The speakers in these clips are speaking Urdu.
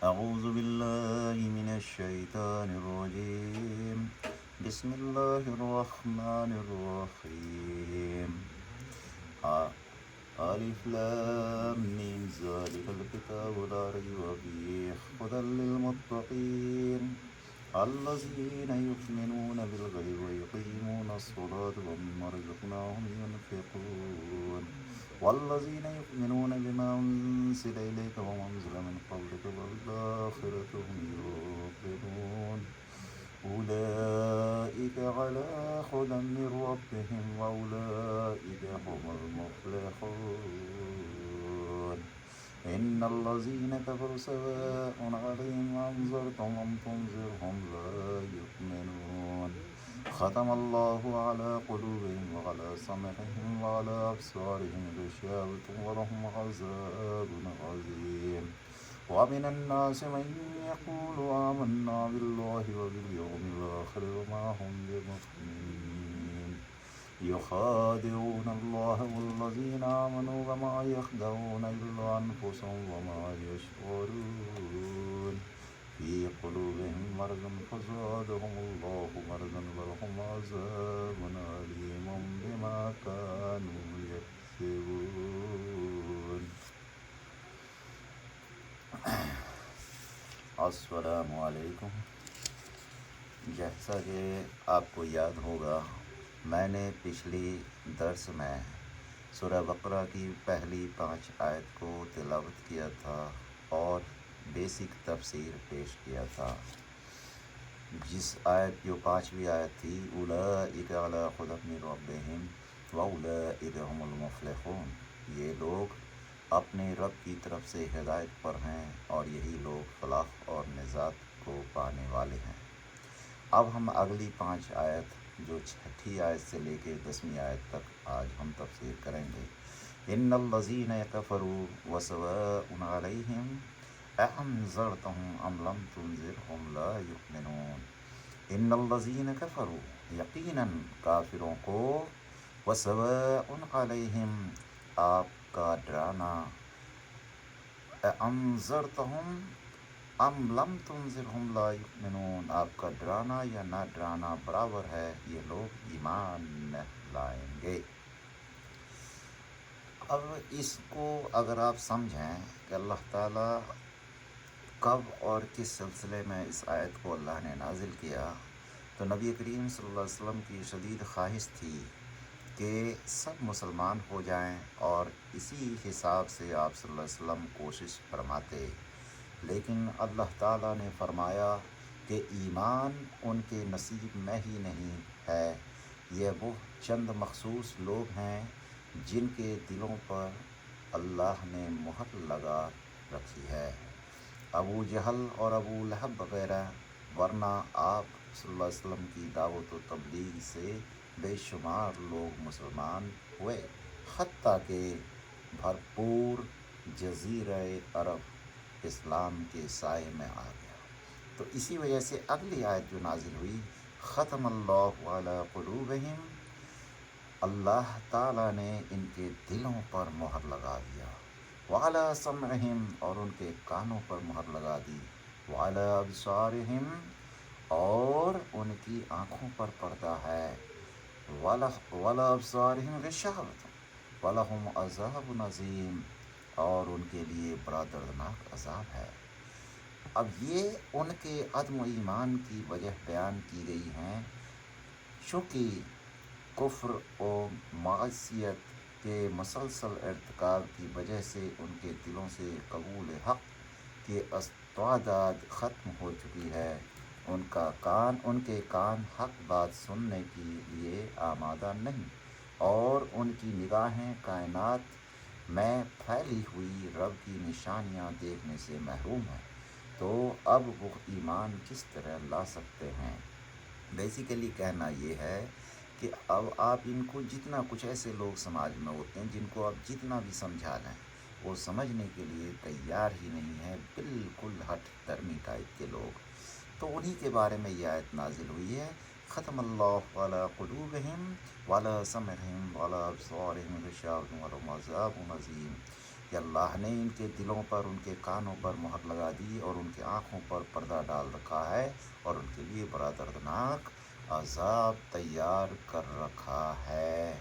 أعوذ بالله من الشيطان الرجيم. بسم الله الرحمن الرحيم. ألف لام ميم ذلك الكتاب لا ريب فيه هدى للمتقين الذين يؤمنون بالغيب ويقيمون الصلاة ومما رزقناهم ينفقون والذين يؤمنون بما أنزل إليك وما أنزل من قبلك وبالآخرة هم يوقنون أولئك على هدى من ربهم وأولئك هم المفلحون. إن الذين كفروا سواء عليهم أنذرتهم أم تنذرهم لا يؤمنون. ختم الله على قلوبهم وعلى سمعهم وعلى أبصارهم غشاوة ولهم عذاب عظيم. ومن الناس من يقول آمنا بالله وباليوم الآخر وما هم بمؤمنين يخادعون الله والذين آمنوا وما يخدعون إلا أنفسهم وما يشعرون. في قلوبهم مرض فزادهم الله مرضا ولهم عذاب أليم بما كانوا يكسبون. السلام علیکم. جیسا کہ آپ کو یاد ہوگا میں نے پچھلی درس میں سورہ بقرہ کی پہلی 5 آیت کو تلاوت کیا تھا اور بیسک تفسیر پیش کیا تھا. جس آیت جو 5ویں آیت تھی اولئک علی ہدی من ربہم واولئک هم المفلحون، یہ لوگ اپنے رب کی طرف سے ہدایت پر ہیں اور یہی لوگ فلاح اور نجات کو پانے والے ہیں. اب ہم اگلی 5 آیت جو 6 آیت سے لے کے 10ویں آیت تک آج ہم تفسیر کریں گے. ان الذین کفروا وسواء علیہم اانذرتهم ام لم تنذرهم لا یؤمنون. ان الذین کفروا، یقیناً کافروں کو، وسواء علیہم، آپ کا ڈرانا، انذرتہم ام لم تنذرہم لا یؤمنون، آپ کا ڈرانا یا نہ ڈرانا برابر ہے، یہ لوگ ایمان نہ لائیں گے. اب اس کو اگر آپ سمجھیں کہ اللہ تعالیٰ کب اور کس سلسلے میں اس آیت کو اللہ نے نازل کیا، تو نبی کریم صلی اللہ علیہ وسلم کی شدید خواہش تھی کہ سب مسلمان ہو جائیں اور اسی حساب سے آپ صلی اللہ علیہ وسلم کوشش فرماتے. لیکن اللہ تعالیٰ نے فرمایا کہ ایمان ان کے نصیب میں ہی نہیں ہے، یہ وہ چند مخصوص لوگ ہیں جن کے دلوں پر اللہ نے مہر لگا رکھی ہے، ابو جہل اور ابو لہب وغیرہ. ورنہ آپ صلی اللہ علیہ وسلم کی دعوت و تبلیغ سے بے شمار لوگ مسلمان ہوئے، حتیٰ کہ بھرپور جزیرہ عرب اسلام کے سائے میں آ گیا. تو اسی وجہ سے اگلی آیت جو نازل ہوئی، ختم اللہ علی قلوبہم، اللہ تعالیٰ نے ان کے دلوں پر مہر لگا دیا، وعلی سمعہم، اور ان کے کانوں پر مہر لگا دی، وعلی ابصارہم، اور ان کی آنکھوں پر پردہ ہے، وعلی ابصارہم غشاوۃ ولہم عذاب عظیم، اور ان کے لیے بڑا دردناک عذاب ہے. اب یہ ان کے عدم ایمان کی وجہ بیان کی گئی ہیں، چونکہ کفر و معصیت کے مسلسل ارتکاب کی وجہ سے ان کے دلوں سے قبول حق کی استعداد ختم ہو چکی ہے. ان کے کان حق بات سننے کے لیے آمادہ نہیں، اور ان کی نگاہیں کائنات میں پھیلی ہوئی رب کی نشانیاں دیکھنے سے محروم ہیں. تو اب وہ ایمان کس طرح لا سکتے ہیں؟ بیسیکلی کہنا یہ ہے کہ اب آپ ان کو جتنا کچھ ایسے لوگ سماج میں ہوتے ہیں جن کو آپ جتنا بھی سمجھا لیں وہ سمجھنے کے لیے تیار ہی نہیں ہے، بالکل ہٹ درمی ٹائپ کے لوگ. تو انہی کے بارے میں یہ آیت نازل ہوئی ہے، ختم اللہ علی قلوبہم وعلی سمعہم وعلی ابصارہم غشاوۃ ولہم عذاب عظیم. کہ اللہ نے ان کے دلوں پر، ان کے کانوں پر مہر لگا دی اور ان کی آنکھوں پر پردہ ڈال رکھا ہے اور ان کے لیے بڑا دردناک عذاب تیار کر رکھا ہے۔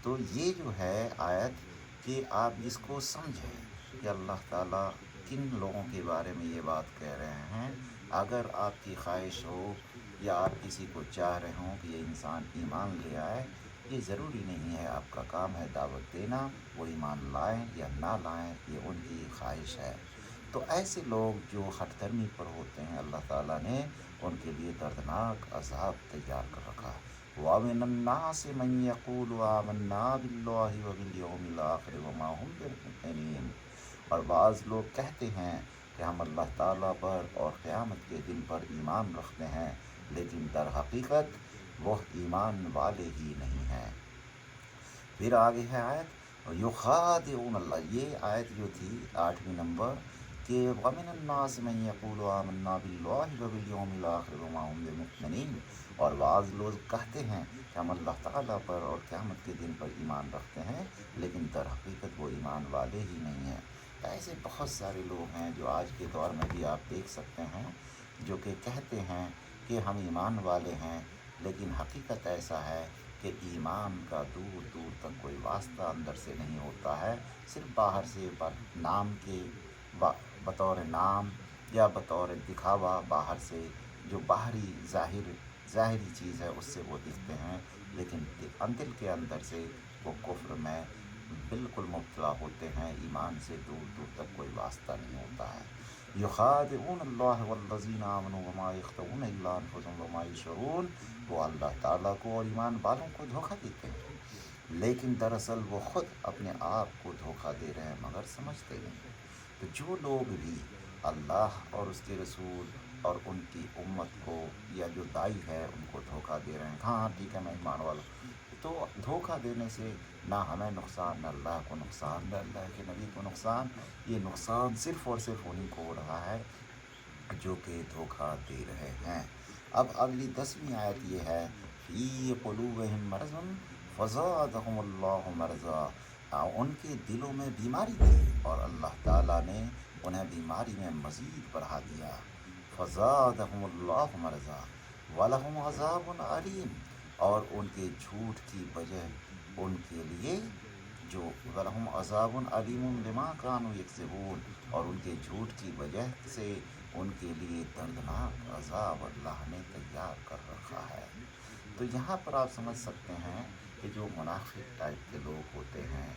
تو یہ جو ہے آیت کہ آپ اس کو سمجھیں کہ اللہ تعالیٰ کن لوگوں کے بارے میں یہ بات کہہ رہے ہیں۔ اگر آپ کی خواہش ہو یا آپ کسی کو چاہ رہے ہوں کہ یہ انسان ایمان لے آئے، یہ ضروری نہیں ہے، آپ کا کام ہے دعوت دینا، وہ ایمان لائیں یا نہ لائیں، یہ ان کی خواہش ہے۔ تو ایسے لوگ جو ہٹ دھرمی پر ہوتے ہیں، اللہ تعالیٰ نے ان کے لیے دردناک عذاب تیار کر رکھا ہے۔ وَمِنَ النَّاسِ مَن يَقُولُ آمَنَّا بِاللَّهِ وَبِالْيَوْمِ الْآخِرِ وَمَا هُم بِمُؤْمِنِينَ، اور بعض لوگ کہتے ہیں کہ ہم اللہ تعالیٰ پر اور قیامت کے دن پر ایمان رکھتے ہیں، لیکن در حقیقت وہ ایمان والے ہی نہیں ہیں۔ پھر آگے ہے آیت یخادعون اللہ، یہ آیت جو تھی 8ویں نمبر کہ وَمِنَ النَّاسِ مَن يَقُولُ آمَنَّا بِاللَّهِ وَبِالْيَوْمِ الْآخِرِ وَمَا هُم بِمُؤْمِنِينَ، اور بعض لوگ کہتے ہیں کہ ہم اللہ تعالیٰ پر اور قیامت کے دن پر ایمان رکھتے ہیں، لیکن در حقیقت وہ ایمان والے ہی نہیں ہیں۔ ایسے بہت سارے لوگ ہیں جو آج کے دور میں بھی آپ دیکھ سکتے ہیں، جو کہ کہتے ہیں کہ ہم ایمان والے ہیں، لیکن حقیقت ایسا ہے کہ ایمان کا دور دور تک کوئی واسطہ اندر سے نہیں ہوتا ہے، صرف باہر سے نام کے بطور نام یا بطور دکھاوا باہر سے جو باہری ظاہری چیز ہے اس سے وہ دکھتے ہیں، لیکن دل کے اندر سے وہ کفر میں بالکل مبتلا ہوتے ہیں، ایمان سے دور دور تک کوئی واسطہ نہیں ہوتا ہے۔ یخادعون اللہ والذین آمنوا وما یخدعون الا انفسهم وما یشعرون، وہ اللہ تعالیٰ کو اور ایمان والوں کو دھوکہ دیتے ہیں، لیکن دراصل وہ خود اپنے آپ کو دھوکہ دے رہے ہیں مگر سمجھتے نہیں۔ تو جو لوگ بھی اللہ اور اس کے رسول اور ان کی امت کو یا جو دائی ہے ان کو دھوکہ دے رہے ہیں، ہاں ٹھیک ہے میں ایمان والا ہوں، تو دھوکہ دینے سے نہ ہمیں نقصان، نہ اللہ کو نقصان، نہ اللہ کے نبی کو نقصان، یہ نقصان صرف اور صرف انہیں کو ہو رہا ہے جو کہ دھوکہ دے رہے ہیں۔ اب اگلی 10ویں آیت یہ ہے فی قلوبہم مرض فزادہم اللہ مرضا، ان کے دلوں میں بیماری تھی اور اللہ تعالیٰ نے انہیں بیماری میں مزید بڑھا دیا۔ فزادہم اللہ مرضا ولہم عذاب علیم، اور ان کے جھوٹ کی وجہ ان کے لیے جو ولہم عذاب علیم بما کانوا یکذبون، اور ان کے جھوٹ کی وجہ سے ان کے لیے دردناک عذاب اللہ نے تیار کر رکھا ہے۔ تو یہاں پر آپ سمجھ سکتے ہیں کہ جو منافق ٹائپ کے لوگ ہوتے ہیں،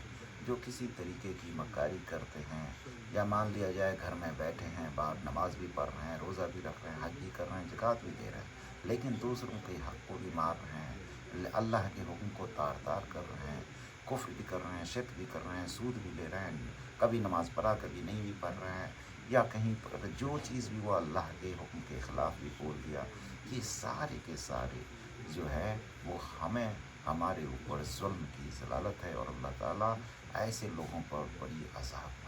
جو کسی طریقے کی مکاری کرتے ہیں، یا مان لیا جائے گھر میں بیٹھے ہیں، باہر نماز بھی پڑھ رہے ہیں، روزہ بھی رکھ رہے ہیں، حج بھی کر رہے ہیں، زکوٰۃ بھی دے رہے ہیں، لیکن دوسروں کے حق کو بھی مار رہے ہیں، اللہ کے حکم کو تار تار کر رہے ہیں، کفر بھی کر رہے ہیں، شرک بھی کر رہے ہیں، سود بھی لے رہے ہیں، کبھی نماز پڑھا کبھی نہیں بھی پڑھ رہے ہیں، یا کہیں پر جو چیز بھی وہ اللہ کے حکم کے خلاف بھی بول دیا، یہ سارے کے سارے جو ہے وہ ہمیں ہمارے اوپر ظلم کی ضلالت ہے، اور اللہ تعالیٰ ایسے لوگوں پر بڑی عذاب